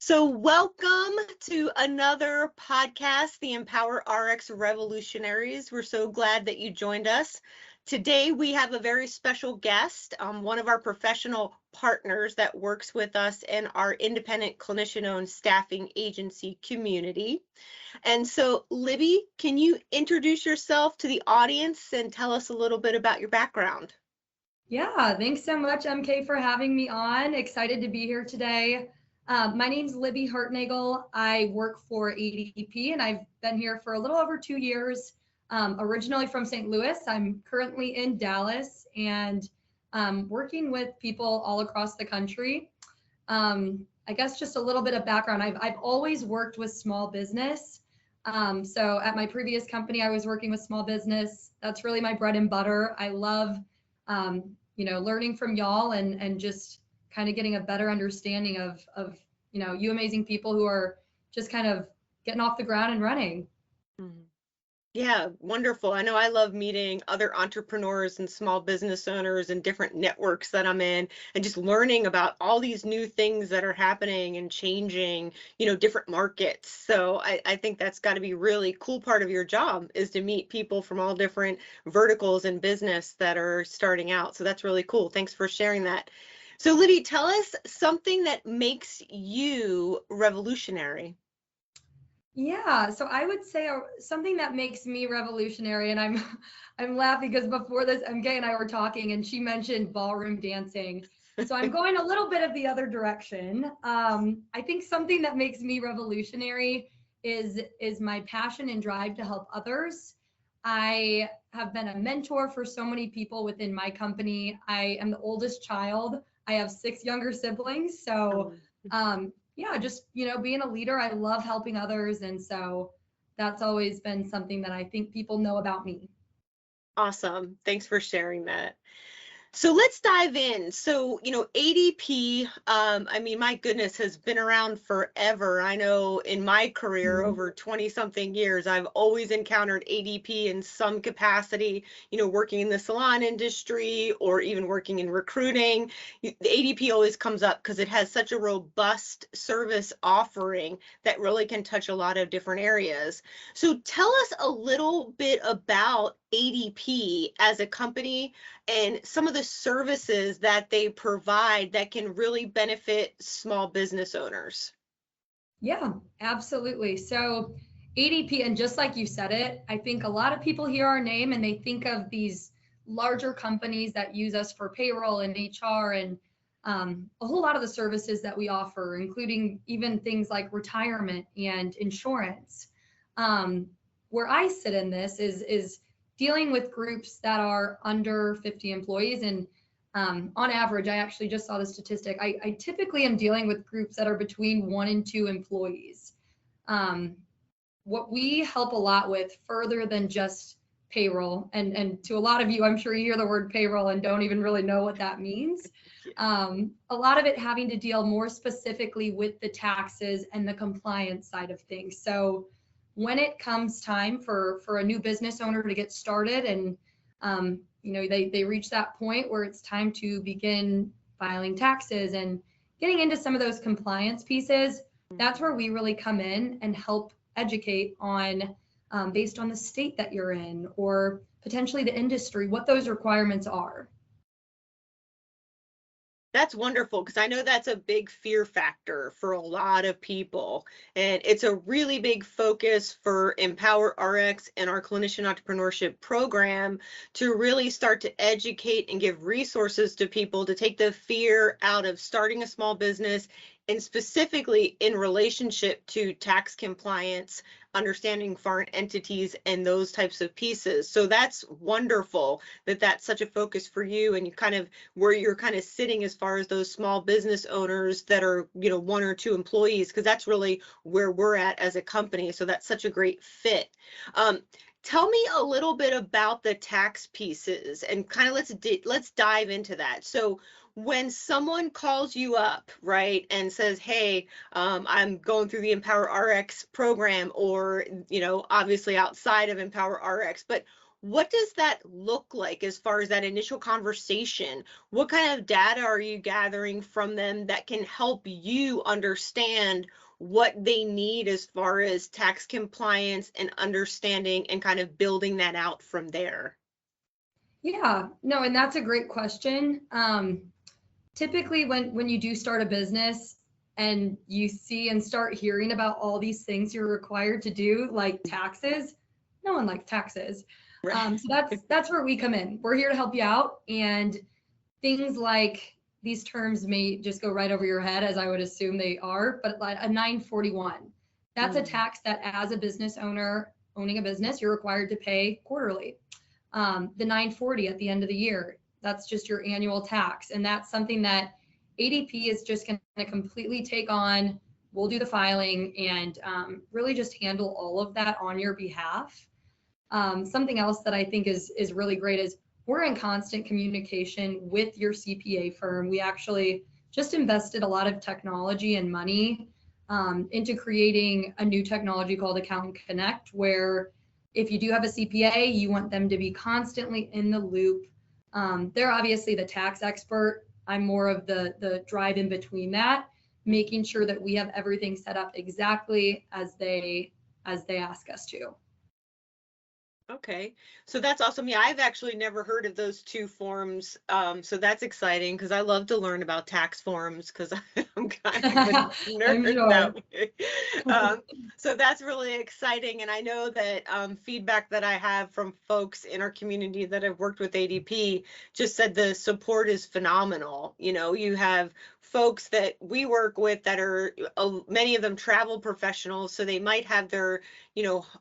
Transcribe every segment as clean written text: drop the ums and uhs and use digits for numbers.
So welcome to another podcast, the EmpoweRx Revolutionaries. We're so glad that you joined us. Today we have a very special guest, one of our professional partners that works with us in our independent clinician-owned staffing agency community. And so, Libby, can you introduce yourself to the audience and tell us a little bit about your background? Yeah, thanks so much, MK, for having me on. Excited to be here today. My name's Libby Hartnagel. I work for ADP, and I've been here for a little over 2 years. Originally from St. Louis, I'm currently in Dallas and working with people all across the country. I guess just a little bit of background. I've always worked with small business. So at my previous company, I was working with small business. That's really my bread and butter. I love learning from y'all and just kind of getting a better understanding of you amazing people who are just kind of getting off the ground and running. Yeah, wonderful. I know I love meeting other entrepreneurs and small business owners and different networks that I'm in and just learning about all these new things that are happening and changing, different markets. So I think that's got to be really cool part of your job is to meet people from all different verticals in business that are starting out. So that's really cool. Thanks for sharing that. So Libby, tell us something that makes you revolutionary. Yeah, so I would say something that makes me revolutionary, and I'm laughing because before this, MK and I were talking, and she mentioned ballroom dancing. So I'm going a little bit of the other direction. I think something that makes me revolutionary is my passion and drive to help others. I have been a mentor for so many people within my company. I am the oldest child. I have 6 younger siblings, so yeah, just, being a leader, I love helping others. And so that's always been something that I think people know about me. Awesome. Thanks for sharing that. So let's dive in. So, ADP, my goodness, has been around forever. I know in my career, over 20 something years, I've always encountered ADP in some capacity, working in the salon industry or even working in recruiting. The ADP always comes up because it has such a robust service offering that really can touch a lot of different areas. So tell us a little bit about ADP as a company and some of the services that they provide that can really benefit small business owners. Yeah, absolutely. So ADP, and just like you said it, I think a lot of people hear our name and they think of these larger companies that use us for payroll and HR and a whole lot of the services that we offer, including even things like retirement and insurance. Where I sit in this is dealing with groups that are under 50 employees. And on average, I actually just saw the statistic. I typically am dealing with groups that are between 1 and 2 employees. What we help a lot with further than just payroll, and to a lot of you, I'm sure you hear the word payroll and don't even really know what that means. A lot of it having to deal more specifically with the taxes and the compliance side of things. So when it comes time for a new business owner to get started and they reach that point where it's time to begin filing taxes and getting into some of those compliance pieces, that's where we really come in and help educate on based on the state that you're in or potentially the industry, what those requirements are. That's wonderful because I know that's a big fear factor for a lot of people. And it's a really big focus for EmpoweRx and our clinician entrepreneurship program to really start to educate and give resources to people to take the fear out of starting a small business and specifically in relationship to tax compliance, understanding foreign entities and those types of pieces. So that's wonderful that that's such a focus for you and you kind of where you're kind of sitting as far as those small business owners that are, 1 or 2 employees, because that's really where we're at as a company. So that's such a great fit. Tell me a little bit about the tax pieces and kind of let's dive into that. So when someone calls you up, right, and says, hey, I'm going through the EmpoweRx program or, obviously outside of EmpoweRx, but what does that look like as far as that initial conversation? What kind of data are you gathering from them that can help you understand what they need as far as tax compliance and understanding and kind of building that out from there? Yeah, no, and that's a great question. Typically when you do start a business and you see and start hearing about all these things you're required to do, like taxes, no one likes taxes. Right. So that's where we come in. We're here to help you out, and things like these terms may just go right over your head, as I would assume they are, but like a 941, that's a Mm. tax that as a business owner owning a business, you're required to pay quarterly. The 940 at the end of the year, that's just your annual tax. And that's something that ADP is just going to completely take on. We'll do the filing and really just handle all of that on your behalf. Something else that I think is really great is we're in constant communication with your CPA firm. We actually just invested a lot of technology and money into creating a new technology called Accountant Connect, where if you do have a CPA, you want them to be constantly in the loop. They're obviously the tax expert. I'm more of the drive in between that, making sure that we have everything set up exactly as they ask us to. Okay, so that's awesome. Yeah, I've actually never heard of those two forms. So that's exciting because I love to learn about tax forms because I'm kind of a I'm nerd sure. that way. Um, so that's really exciting. And I know that feedback that I have from folks in our community that have worked with ADP just said the support is phenomenal. You know, you have folks that we work with that are many of them travel professionals, so they might have their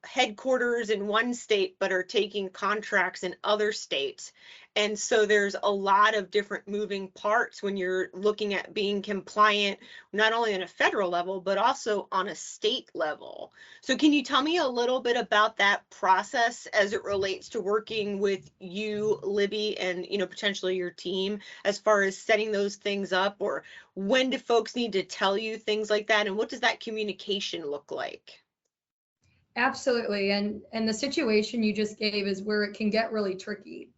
headquarters in one state, but are taking contracts in other states. And so there's a lot of different moving parts when you're looking at being compliant, not only on a federal level, but also on a state level. So can you tell me a little bit about that process as it relates to working with you, Libby, and, potentially your team as far as setting those things up, or when do folks need to tell you things like that? And what does that communication look like? Absolutely. And the situation you just gave is where it can get really tricky.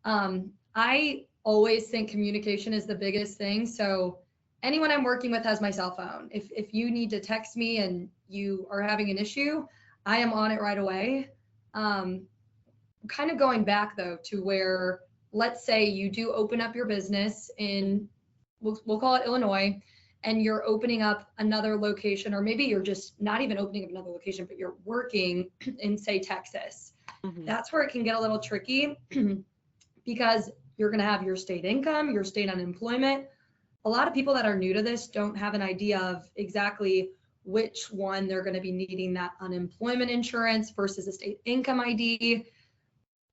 I always think communication is the biggest thing. So anyone I'm working with has my cell phone. If you need to text me and you are having an issue, I am on it right away. Kind of going back though to where, let's say you do open up your business in, we'll call it Illinois, and you're opening up another location, or maybe you're just not even opening up another location, but you're working in, say, Texas. Mhm. That's where it can get a little tricky because you're going to have your state income, your state unemployment. A lot of people that are new to this don't have an idea of exactly which one they're going to be needing, that unemployment insurance versus a state income ID.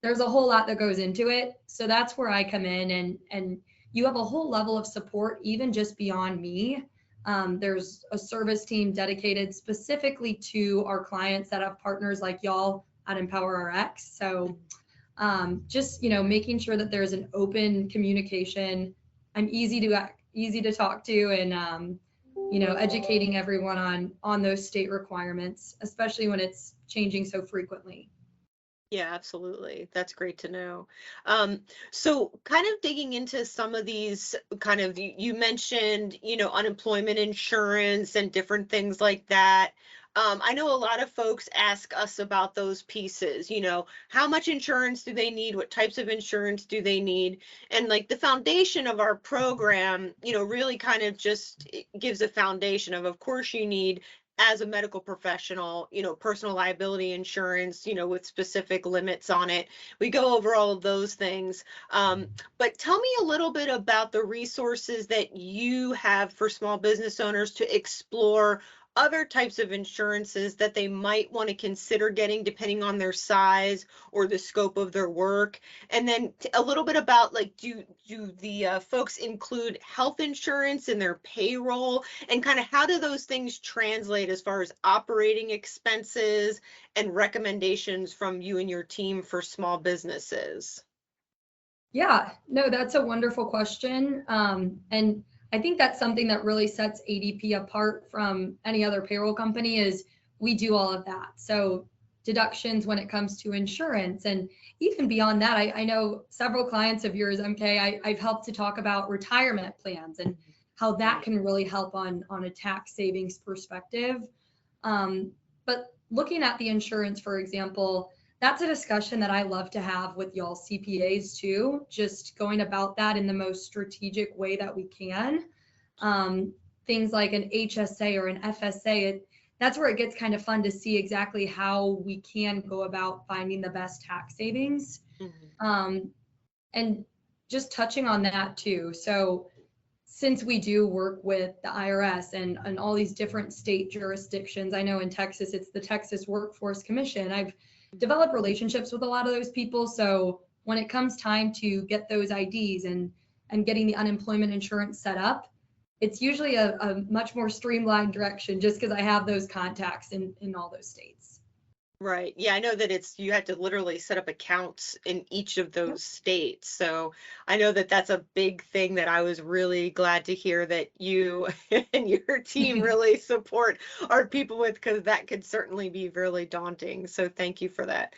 There's a whole lot that goes into it. So that's where I come in, and you have a whole level of support even just beyond me. There's a service team dedicated specifically to our clients that have partners like y'all at EmpoweRx. So just making sure that there's an open communication. I'm easy to talk to, and educating everyone on those state requirements, especially when it's changing so frequently. Yeah, absolutely. That's great to know. So kind of digging into some of these kind of, you mentioned, unemployment insurance and different things like that. I know a lot of folks ask us about those pieces, how much insurance do they need? What types of insurance do they need? And like the foundation of our program, really kind of just gives a foundation of course, you need as a medical professional, personal liability insurance, with specific limits on it. We go over all of those things. But tell me a little bit about the resources that you have for small business owners to explore other types of insurances that they might want to consider getting depending on their size or the scope of their work. And then a little bit about like, do the folks include health insurance in their payroll, and kind of how do those things translate as far as operating expenses and recommendations from you and your team for small businesses? Yeah, no, that's a wonderful question. And I think that's something that really sets ADP apart from any other payroll company is we do all of that. So deductions when it comes to insurance. And even beyond that, I know several clients of yours, MK, I've helped to talk about retirement plans and how that can really help on a tax savings perspective. But looking at the insurance, for example, that's a discussion that I love to have with y'all CPAs too, just going about that in the most strategic way that we can. Things like an HSA or an FSA, that's where it gets kind of fun to see exactly how we can go about finding the best tax savings. And just touching on that too. So since we do work with the IRS and all these different state jurisdictions, I know in Texas, it's the Texas Workforce Commission. I've developed relationships with a lot of those people. So when it comes time to get those IDs and getting the unemployment insurance set up, it's usually a much more streamlined direction just because I have those contacts in all those states. Right. Yeah, I know that you have to literally set up accounts in each of those states. So I know that that's a big thing that I was really glad to hear that you and your team really support our people with, because that could certainly be really daunting. So thank you for that.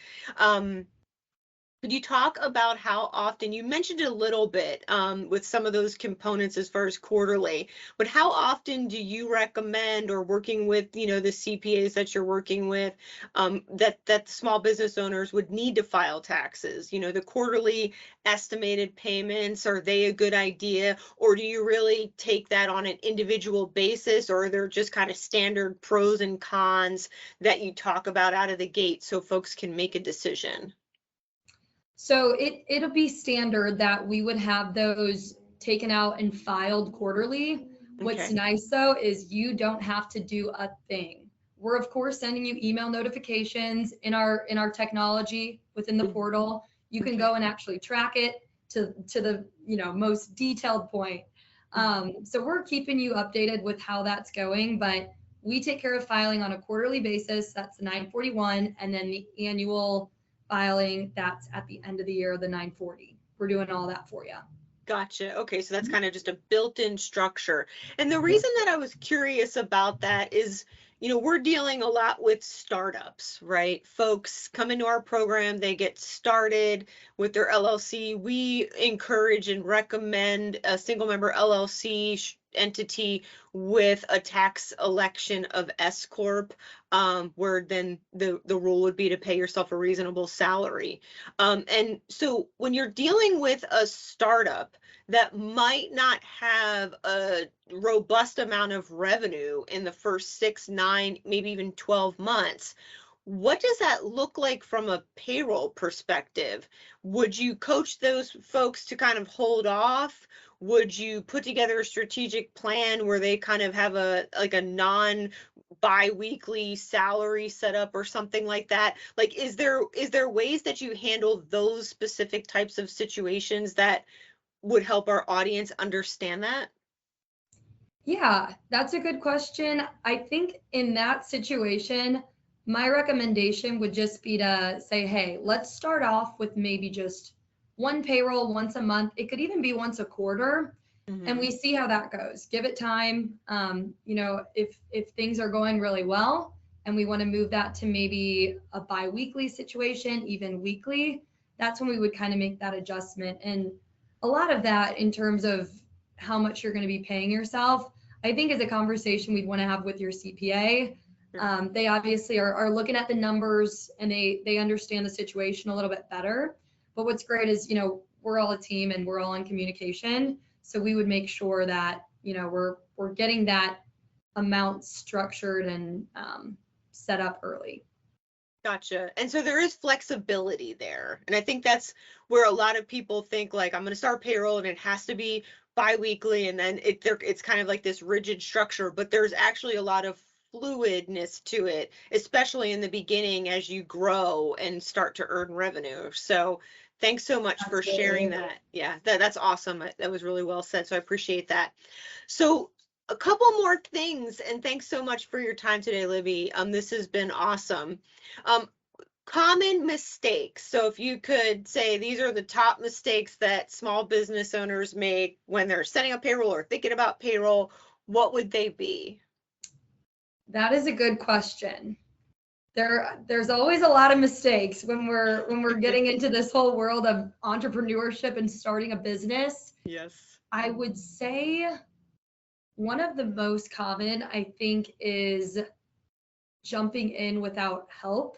Could you talk about how often, you mentioned it a little bit with some of those components as far as quarterly, but how often do you recommend, or working with, the CPAs that you're working with, that small business owners would need to file taxes? The quarterly estimated payments, are they a good idea? Or do you really take that on an individual basis, or are there just kind of standard pros and cons that you talk about out of the gate so folks can make a decision? So it'll be standard that we would have those taken out and filed quarterly. What's Okay. nice though is you don't have to do a thing. We're of course sending you email notifications in our technology within the portal. You can go and actually track it to the most detailed point. So we're keeping you updated with how that's going, but we take care of filing on a quarterly basis. That's the 941, and then the annual filing, that's at the end of the year, the 940. We're doing all that for you. Gotcha. Okay, so that's kind of just a built-in structure. And the reason that I was curious about that is, we're dealing a lot with startups, right? Folks come into our program, they get started with their LLC. We encourage and recommend a single member LLC entity with a tax election of S Corp, where then the rule would be to pay yourself a reasonable salary. And so when you're dealing with a startup that might not have a robust amount of revenue in the first 6, 9, maybe even 12 months, what does that look like from a payroll perspective? Would you coach those folks to kind of hold off? Would you put together a strategic plan where they kind of have a non-biweekly salary set up or something like that? Like, is there ways that you handle those specific types of situations that would help our audience understand that? Yeah, that's a good question. I think in that situation, my recommendation would just be to say, hey, let's start off with maybe just one payroll once a month. It could even be once a quarter. And we see how that goes. Give it time. If things are going really well and we want to move that to maybe a bi-weekly situation, even weekly, that's when we would kind of make that adjustment. And a lot of that in terms of how much you're going to be paying yourself, I think is a conversation we'd want to have with your CPA. They obviously are looking at the numbers and they understand the situation a little bit better. But what's great is, we're all a team and we're all in communication. So we would make sure that, we're getting that amount structured and set up early. Gotcha. And so there is flexibility there. And I think that's where a lot of people think, like, I'm going to start payroll and it has to be biweekly, and then it's kind of like this rigid structure, but there's actually a lot of fluidness to it, especially in the beginning as you grow and start to earn revenue. So thanks so much for sharing that. Yeah, that's awesome. That was really well said. So I appreciate that. So a couple more things, and thanks so much for your time today, Libby. This has been awesome. Common mistakes. So if you could say these are the top mistakes that small business owners make when they're setting up payroll or thinking about payroll, what would they be? That is a good question. There's always a lot of mistakes when we're getting into this whole world of entrepreneurship and starting a business. Yes. I would say one of the most common, I think, is jumping in without help.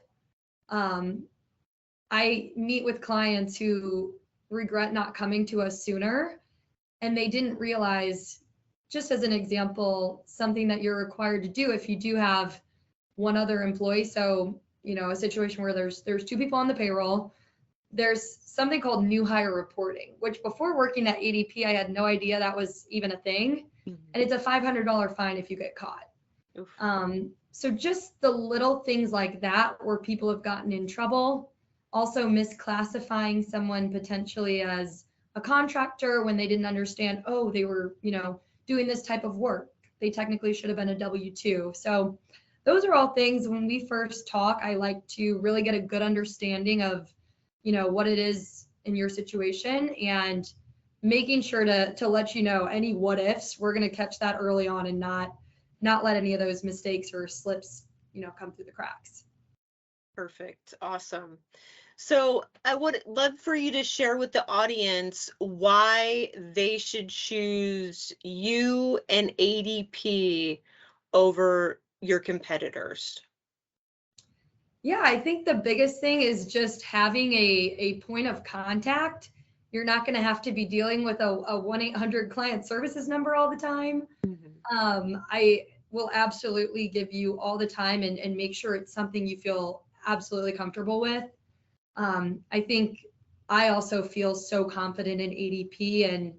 I meet with clients who regret not coming to us sooner, and they didn't realize, just as an example, something that you're required to do if you do have one other employee. So, a situation where there's two people on the payroll, there's something called new hire reporting, which before working at ADP, I had no idea that was even a thing. Mm-hmm. And it's a $500 fine if you get caught. Oof. So just the little things like that where people have gotten in trouble. Also misclassifying someone potentially as a contractor when they didn't understand, oh, they were, doing this type of work. They technically should have been a W-2. So those are all things when we first talk, I like to really get a good understanding of, what it is in your situation, and making sure to let you know any what ifs. We're going to catch that early on and not let any of those mistakes or slips, come through the cracks. Perfect. Awesome. So I would love for you to share with the audience why they should choose you and ADP over your competitors. Yeah, I think the biggest thing is just having a point of contact. You're not going to have to be dealing with a 1-800 client services number all the time. Mm-hmm. I will absolutely give you all the time and make sure it's something you feel absolutely comfortable with. I think I also feel so confident in ADP and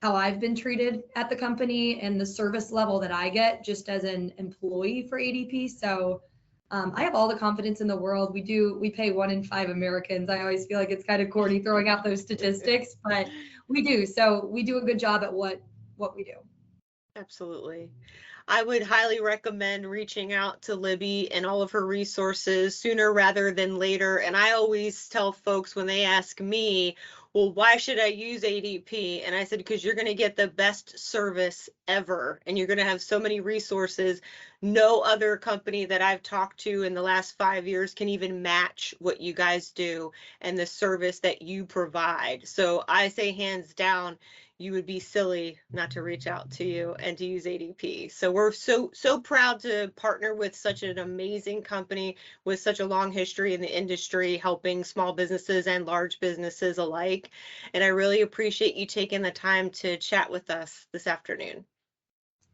how I've been treated at the company and the service level that I get just as an employee for ADP. So I have all the confidence in the world. We pay 1 in 5 Americans. I always feel like it's kind of corny throwing out those statistics, but we do. So we do a good job at what we do. Absolutely. I would highly recommend reaching out to Libby and all of her resources sooner rather than later. And I always tell folks when they ask me, well, why should I use ADP? And I said, because you're going to get the best service ever. And you're going to have so many resources. No other company that I've talked to in the last 5 years can even match what you guys do and the service that you provide. So I say hands down, you would be silly not to reach out to you and to use ADP. So we're so proud to partner with such an amazing company with such a long history in the industry, helping small businesses and large businesses alike. And I really appreciate you taking the time to chat with us this afternoon.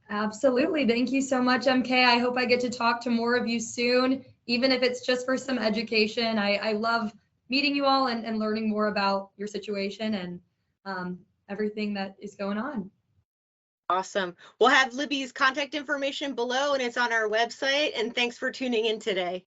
Absolutely. Thank you so much, MK. I hope I get to talk to more of you soon, even if it's just for some education. I love meeting you all and learning more about your situation and everything that is going on. Awesome. We'll have Libby's contact information below, and it's on our website. And thanks for tuning in today.